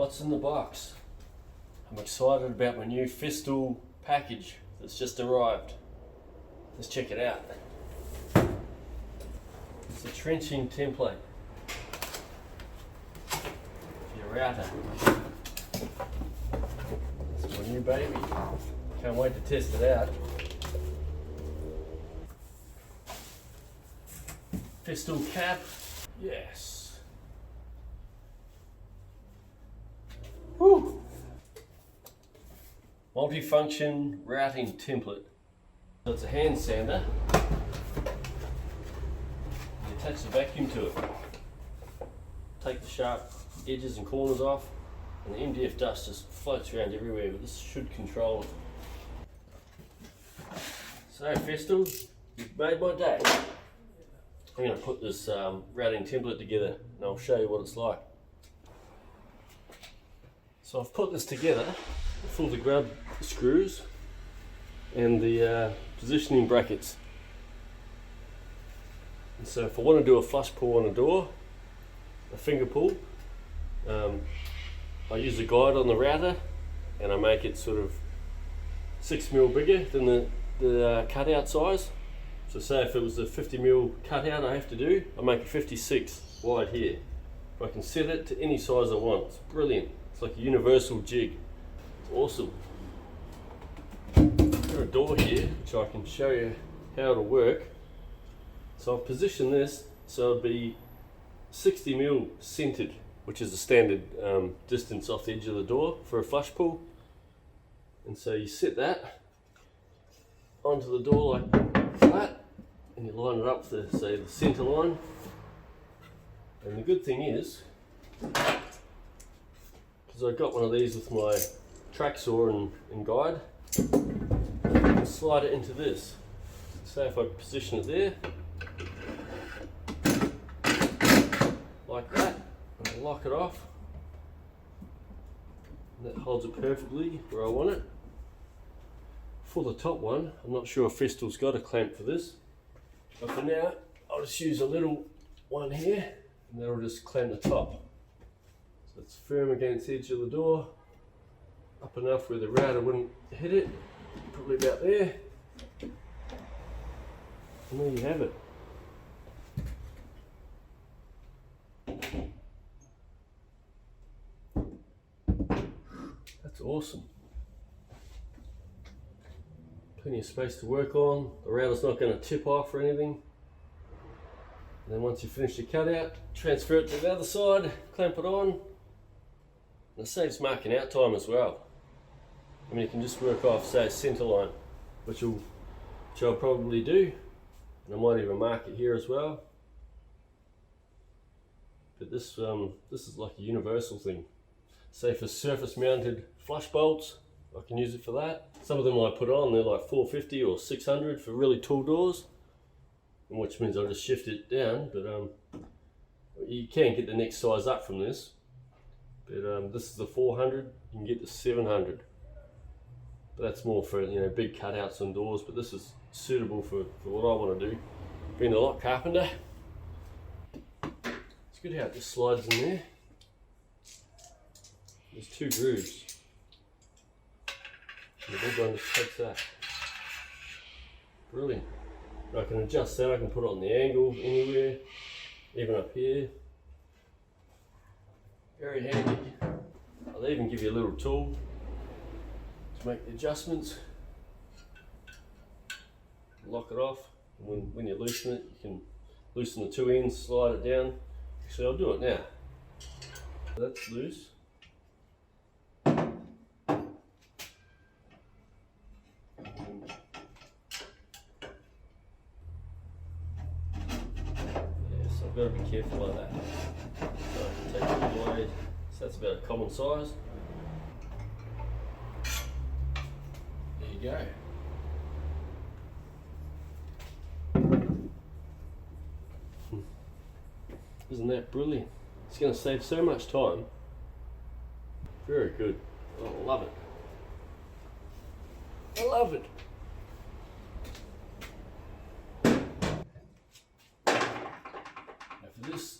what's in the box? I'm excited about my new Festool package that's just arrived. Let's check it out. It's a trenching template for your router. It's my new baby. Can't wait to test it out. Festool cap. Yes. Woo! Multifunction routing template. So it's a hand sander. You attach the vacuum to it. Take the sharp edges and corners off, and the MDF dust just floats around everywhere, but this should control it. So Festool, you've made my day. I'm going to put this routing template together and I'll show you what it's like. So I've put this together, full of the grub screws and the positioning brackets. And so if I want to do a flush pull on a door, a finger pull, I use a guide on the router and I make it sort of 6mm bigger than the cutout size. So say if it was a 50mm cutout I have to do, I make it 56 wide here. I can set it to any size I want. It's brilliant. It's like a universal jig. It's awesome. I've got a door here which I can show you how it'll work. So I've positioned this so it'll be 60mm centered, which is the standard distance off the edge of the door for a flush pull. And so you set that onto the door like that, and you line it up to, say, the center line. And the good thing is, because I got one of these with my track saw and guide, I can slide it into this. Say if I position it there, like that, and I lock it off, and that holds it perfectly where I want it. For the top one, I'm not sure if Festool's got a clamp for this, but for now I'll just use a little one here and that'll just clamp the top. So it's firm against the edge of the door, up enough where the router wouldn't hit it, probably about there. And there you have it. That's awesome. Plenty of space to work on. The router's not going to tip off or anything. And then once you finish your cutout, transfer it to the other side, clamp it on. And it saves marking out time as well. I mean, you can just work off, say, a centre line, which I'll probably do. And I might even mark it here as well. But this is like a universal thing. Say for surface mounted flush bolts, I can use it for that. Some of them I put on, they're like 450 or 600 for really tall doors, which means I'll just shift it down, but you can get the next size up from this. But this is the 400, you can get the 700. But that's more for, you know, big cutouts on doors, but this is suitable for what I want to do. Being the Lockcarpenter, it's good how it just slides in there. There's two grooves. The big one just takes that. Brilliant. I can adjust that, I can put it on the angle anywhere, even up here. Very handy. I'll even give you a little tool to make the adjustments. Lock it off. When you loosen it, you can loosen the two ends, slide it down. Actually, I'll do it now. That's loose. I've got to be careful like that. So I can take it all the way, so that's about a common size. There you go. Isn't that brilliant? It's going to save so much time. Very good. I love it. I love it. For this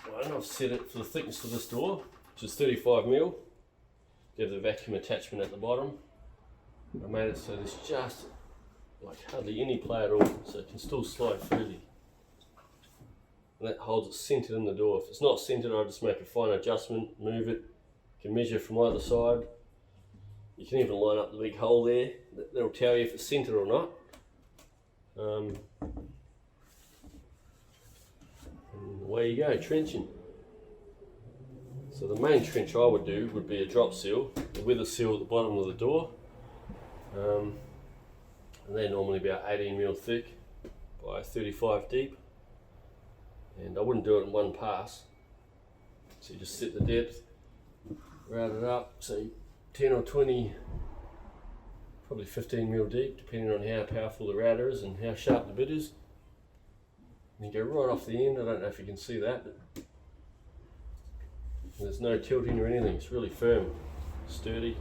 one, I've set it for the thickness of this door, which is 35mm. You have the vacuum attachment at the bottom. I made it so there's just like hardly any play at all, so it can still slide freely. And that holds it centered in the door. If it's not centered, I'll just make a fine adjustment, move it. You can measure from either side. You can even line up the big hole there. That'll tell you if it's centered or not. And away you go, trenching. So the main trench I would do would be a drop seal, the weather seal at the bottom of the door. And they're normally about 18mm thick by 35 deep. And I wouldn't do it in one pass. So you just set the depth, route it up, so 10 or 20, probably 15mm deep, depending on how powerful the router is and how sharp the bit is. And you go right off the end. I don't know if you can see that, but there's no tilting or anything. It's really firm, sturdy.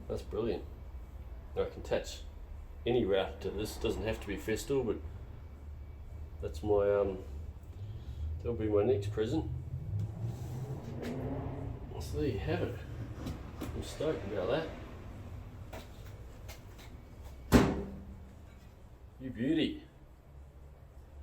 That's brilliant. I can attach any router to this. It doesn't have to be Festool, but that's my that'll be my next present. So there you have it. I'm stoked about that. You beauty.